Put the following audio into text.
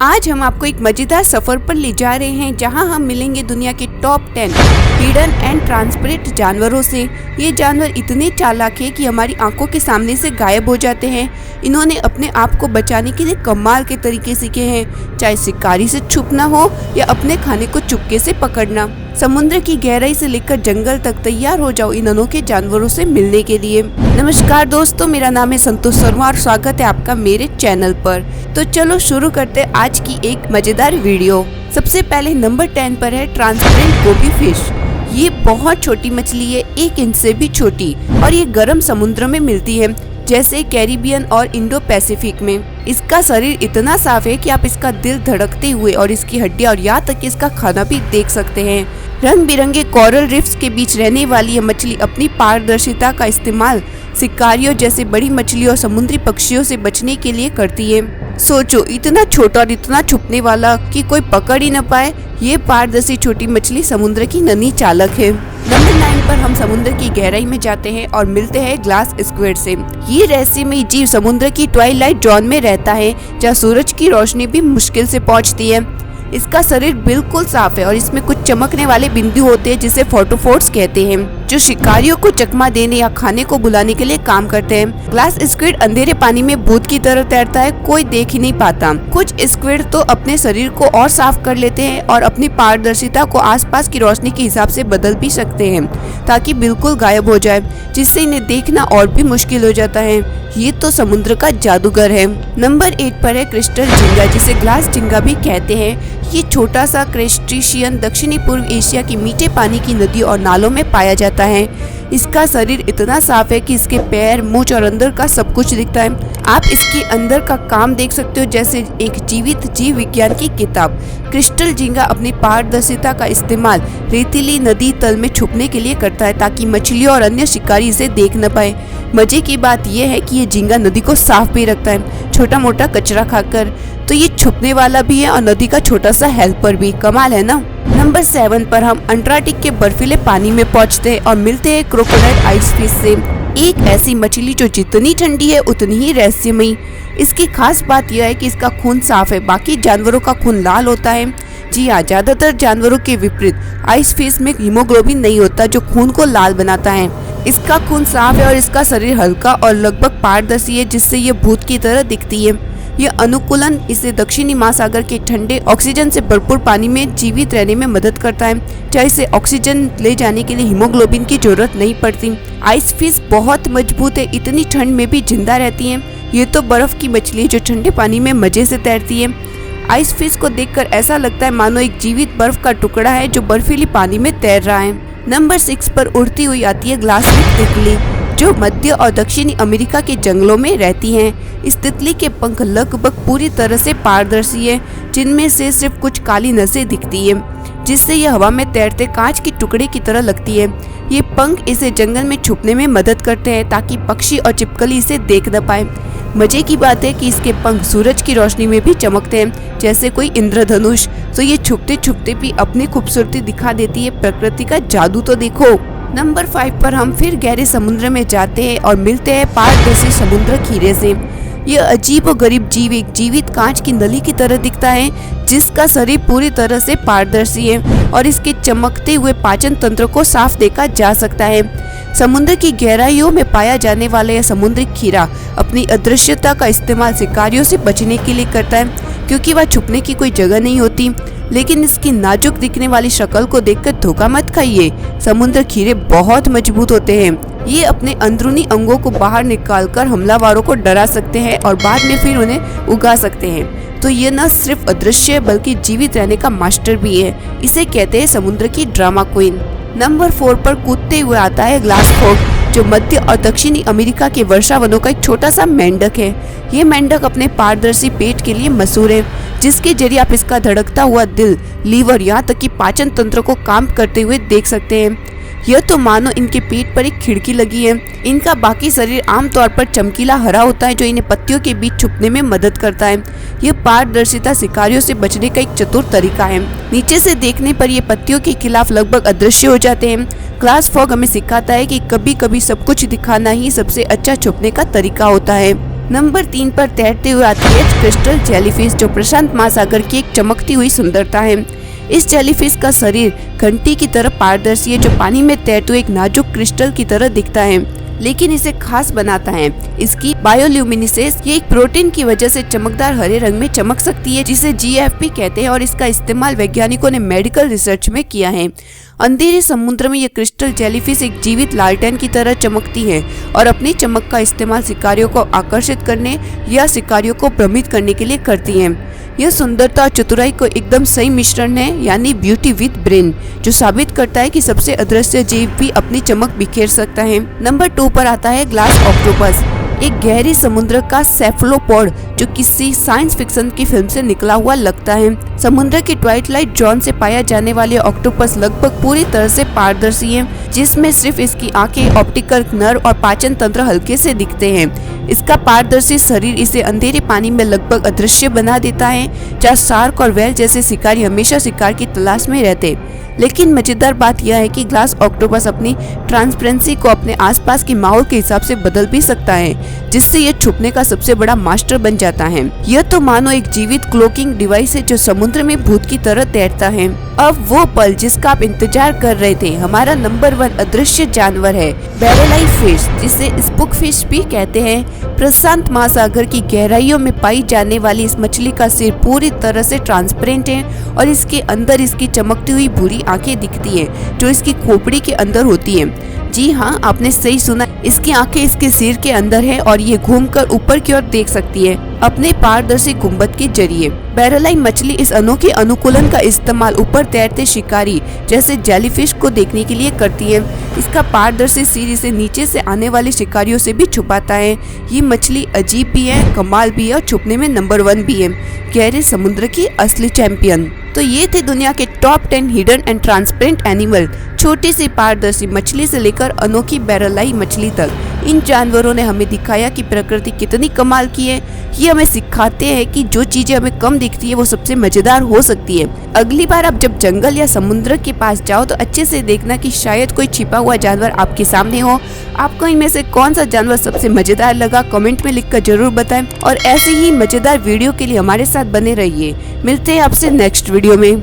आज हम आपको एक मजेदार सफर पर ले जा रहे हैं जहां हम मिलेंगे दुनिया के टॉप 10 हिडन एंड ट्रांसपेरेंट जानवरों से। ये जानवर इतने चालाक हैं कि हमारी आंखों के सामने से गायब हो जाते हैं। इन्होंने अपने आप को बचाने के लिए कमाल के तरीके सीखे हैं, चाहे शिकारी से छुपना हो या अपने खाने को चुपके से पकड़ना। समुद्र की गहराई से लेकर जंगल तक तैयार हो जाओ इन अनोखे जानवरों से मिलने के लिए। नमस्कार दोस्तों, मेरा नाम है संतोष शर्मा और स्वागत है आपका मेरे चैनल पर। तो चलो शुरू करते हैं आज की एक मजेदार वीडियो। सबसे पहले नंबर 10 पर है ट्रांसपेरेंट गोबी फिश। ये बहुत छोटी मछली है, 1 इंच से भी छोटी, और ये गर्म समुद्र में मिलती है, जैसे कैरिबियन और इंडो पैसिफिक में। इसका शरीर इतना साफ है कि आप इसका दिल धड़कते हुए और इसकी हड्डियां और यहाँ तक कि इसका खाना भी देख सकते हैं। रंग बिरंगे कोरल रिफ्स के बीच रहने वाली यह मछली अपनी पारदर्शिता का इस्तेमाल शिकारियों जैसे बड़ी मछलियों और समुद्री पक्षियों से बचने के लिए करती है। सोचो, इतना छोटा और इतना छुपने वाला कि कोई पकड़ ही न पाए, ये पारदर्शी छोटी मछली समुद्र की नन्ही चालक है। नंबर 9 पर हम समुद्र की गहराई में जाते हैं और मिलते हैं ग्लास स्क्विड से। ये रहस्यमयी जीव समुद्र की ट्वाइलाइट जोन में रहता है, जहाँ सूरज की रोशनी भी मुश्किल से पहुँचती है। इसका शरीर बिल्कुल साफ है और इसमें कुछ चमकने वाले बिंदु होते हैं जिसे फोटोफोर्स कहते हैं, जो शिकारियों को चकमा देने या खाने को बुलाने के लिए काम करते हैं। ग्लास स्क्विड अंधेरे पानी में भूत की तरह तैरता है, कोई देख ही नहीं पाता। कुछ स्क्विड तो अपने शरीर को और साफ कर लेते हैं और अपनी पारदर्शिता को आसपास की रोशनी के हिसाब से बदल भी सकते हैं ताकि बिल्कुल गायब हो जाए, जिससे इन्हें देखना और भी मुश्किल हो जाता है। ये तो समुद्र का जादूगर है। नंबर 8 पर है क्रिस्टल झींगा, जिसे ग्लास झींगा भी कहते हैं। ये छोटा सा क्रस्टेशियन दक्षिणी पूर्व एशिया की मीठे पानी की नदियों और नालों में पाया जाता है। इसका शरीर इतना साफ है कि इसके पैर, मूंछ और अंदर का सब कुछ दिखता है। आप इसके अंदर का काम देख सकते हो, जैसे एक जीवित जीव विज्ञान की किताब। क्रिस्टल झींगा अपनी पारदर्शिता का इस्तेमाल रेतीली नदी तल में छुपने के लिए करता है ताकि मछलियों और अन्य शिकारी इसे देख न पाए। मजे की बात यह है कि ये झींगा नदी को साफ भी रखता है, छोटा मोटा कचरा खाकर। तो ये छुपने वाला भी है और नदी का छोटा सा हेल्पर भी। कमाल है ना। नंबर 7 पर हम अंटार्कटिक के बर्फीले पानी में पहुंचते हैं और मिलते हैं क्रोकोडाइल आइस फिश से, एक ऐसी मछली जो जितनी ठंडी है उतनी ही रहस्यमयी। इसकी खास बात यह है कि इसका खून साफ है, बाकी जानवरों का खून लाल होता है। जी हाँ, ज्यादातर जानवरों के विपरीत आइस फिश में हीमोग्लोबिन नहीं होता जो खून को लाल बनाता है। इसका खून साफ है और इसका शरीर हल्का और लगभग पारदर्शी है, जिससे ये भूत की तरह दिखती है। यह अनुकूलन इसे दक्षिणी महासागर के ठंडे ऑक्सीजन से भरपूर पानी में जीवित रहने में मदद करता है, चाहे इसे ऑक्सीजन ले जाने के लिए हीमोग्लोबिन की जरूरत नहीं पड़ती। आइस फिश बहुत मजबूत है, इतनी ठंड में भी जिंदा रहती है। ये तो बर्फ की मछली है जो ठंडे पानी में मजे से तैरती है। आइस फिश को देखकर ऐसा लगता है मानो एक जीवित बर्फ का टुकड़ा है जो बर्फीली पानी में तैर रहा है। नंबर 6 पर उड़ती हुई आती है ग्लास तितली, जो मध्य और दक्षिणी अमेरिका के जंगलों में रहती हैं। इस तितली के पंख लगभग पूरी तरह से पारदर्शी है, जिनमें से सिर्फ कुछ काली नसें दिखती है, जिससे यह हवा में तैरते कांच के टुकड़े की तरह लगती है। ये पंख इसे जंगल में छुपने में मदद करते हैं ताकि पक्षी और छिपकली इसे देख न पाए। मजे की बात है कि इसके पंख सूरज की रोशनी में भी चमकते हैं, जैसे कोई इंद्रधनुष। तो ये छुपते छुपते भी अपनी खूबसूरती दिखा देती है। प्रकृति का जादू तो देखो। नंबर 5 पर हम फिर गहरे समुद्र में जाते हैं और मिलते हैं पारदर्शी समुद्र खीरे से। यह अजीब और गरीब जीव एक जीवित कांच की नली की तरह दिखता है, जिसका शरीर पूरी तरह से पारदर्शी है और इसके चमकते हुए पाचन तंत्र को साफ देखा जा सकता है। समुद्र की गहराइयों में पाया जाने वाला यह समुद्री खीरा अपनी अदृश्यता का इस्तेमाल शिकारियों से बचने के लिए करता है, क्योंकि वह छुपने की कोई जगह नहीं होती। लेकिन इसकी नाजुक दिखने वाली शक्ल को देखकर धोखा मत खाइए, समुद्र खीरे बहुत मजबूत होते हैं। ये अपने अंदरूनी अंगों को बाहर निकालकर हमलावरों को डरा सकते हैं और बाद में फिर उन्हें उगा सकते हैं। तो ये न सिर्फ अदृश्य बल्कि जीवित रहने का मास्टर भी है। इसे कहते हैं समुद्र की ड्रामा क्वीन। नंबर 4 पर कूदते हुए आता है ग्लास फ्रॉग, जो मध्य और दक्षिणी अमेरिका के वर्षा वनों का एक छोटा सा मेंढक है। ये मेंढक अपने पारदर्शी पेट के लिए मशहूर है, जिसके जरिए आप इसका धड़कता हुआ दिल, लीवर, यहाँ तक कि पाचन तंत्र को काम करते हुए देख सकते हैं। यह तो मानो इनके पेट पर एक खिड़की लगी है। इनका बाकी शरीर आमतौर पर चमकीला हरा होता है, जो इन्हें पत्तियों के बीच छुपने में मदद करता है। यह पारदर्शिता शिकारियों से बचने का एक चतुर तरीका है। नीचे से देखने पर ये पत्तियों के खिलाफ लगभग अदृश्य हो जाते हैं। ग्लास फ्रॉग हमें सिखाता है कि कभी कभी सब कुछ दिखाना ही सबसे अच्छा छुपने का तरीका होता है। नंबर 3 पर तैरते हुए आती है क्रिस्टल जेलीफिश, जो प्रशांत महासागर की एक चमकती हुई सुंदरता है। इस जेलीफिश का शरीर घंटी की तरह पारदर्शी है, जो पानी में तैरते हुए एक नाजुक क्रिस्टल की तरह दिखता है। लेकिन इसे खास बनाता है इसकी बायोल्यूमिनेसेंस। ये एक प्रोटीन की वजह से चमकदार हरे रंग में चमक सकती है, जिसे GFP कहते हैं, और इसका इस्तेमाल वैज्ञानिकों ने मेडिकल रिसर्च में किया है। अंधेरे समुद्र में ये क्रिस्टल जेलीफिश एक जीवित लालटेन की तरह चमकती है और अपनी चमक का इस्तेमाल शिकारियों को आकर्षित करने या शिकारियों को भ्रमित करने के लिए करती है। यह सुंदरता और चतुराई को एकदम सही मिश्रण है, यानी ब्यूटी विद ब्रेन, जो साबित करता है कि सबसे अदृश्य जीव भी अपनी चमक बिखेर सकता है। नंबर 2 पर आता है ग्लास ऑक्टोपस, एक गहरी समुद्र का सेफलोपोड जो किसी साइंस फिक्शन की फिल्म से निकला हुआ लगता है। समुद्र के ट्वाइलाइट जोन से पाया जाने वाले ऑक्टोपस लगभग पूरी तरह से पारदर्शी है, जिसमें सिर्फ इसकी आंखें, ऑप्टिकल नर्व और पाचन तंत्र हल्के से दिखते हैं। इसका पारदर्शी शरीर इसे अंधेरे पानी में लगभग अदृश्य बना देता है, जहाँ शार्क और व्हेल जैसे शिकारी हमेशा शिकार की तलाश में रहते। लेकिन मजेदार बात यह है कि ग्लास ऑक्टोपस अपनी ट्रांसपेरेंसी को अपने आसपास के माहौल के हिसाब से बदल भी सकता है, जिससे यह छुपने का सबसे बड़ा मास्टर बन जाता है। यह तो मानो एक जीवित क्लोकिंग डिवाइस है जो समुद्र में भूत की तरह तैरता है। अब वो पल जिसका आप इंतजार कर रहे थे, हमारा नंबर 1 अदृश्य जानवर है बैरेलाई फिश, जिसे स्पूक फिश भी कहते हैं। प्रशांत महासागर की गहराइयों में पाई जाने वाली इस मछली का सिर पूरी तरह से ट्रांसपेरेंट है और इसके अंदर इसकी चमकती हुई भूरी आंखें दिखती हैं, जो इसकी खोपड़ी के अंदर होती हैं। जी हाँ, आपने सही सुना, इसकी आंखें इसके सिर के अंदर है और ये घूमकर ऊपर की ओर देख सकती है अपने पारदर्शी गुंबद के जरिए। बैरेलाई मछली इस अनोखे अनुकूलन का इस्तेमाल ऊपर तैरते शिकारी जैसे जेलीफिश को देखने के लिए करती है। इसका पारदर्शी सिर इसे नीचे से आने वाले शिकारियों से भी छुपाता है। ये मछली अजीब भी है, कमाल भी है और छुपने में नंबर 1 भी है। गहरे समुद्र की असली चैंपियन। तो ये थे दुनिया के top 10 hidden and transparent animal, छोटी सी पारदर्शी मछली से लेकर अनोखी बैरेलाई मछली तक। इन जानवरों ने हमें दिखाया कि प्रकृति कितनी कमाल की है। ये हमें सिखाते हैं कि जो चीजें हमें कम दिखती है वो सबसे मजेदार हो सकती है। अगली बार आप जब जंगल या समुद्र के पास जाओ तो अच्छे से देखना कि शायद कोई छिपा हुआ जानवर आपके सामने हो। आपको इनमें से कौन सा जानवर सबसे मजेदार लगा, कमेंट में लिखकर जरूर बताएं। और ऐसे ही मजेदार वीडियो के लिए हमारे साथ बने रहिए। मिलते हैं आपसे नेक्स्ट वीडियो में।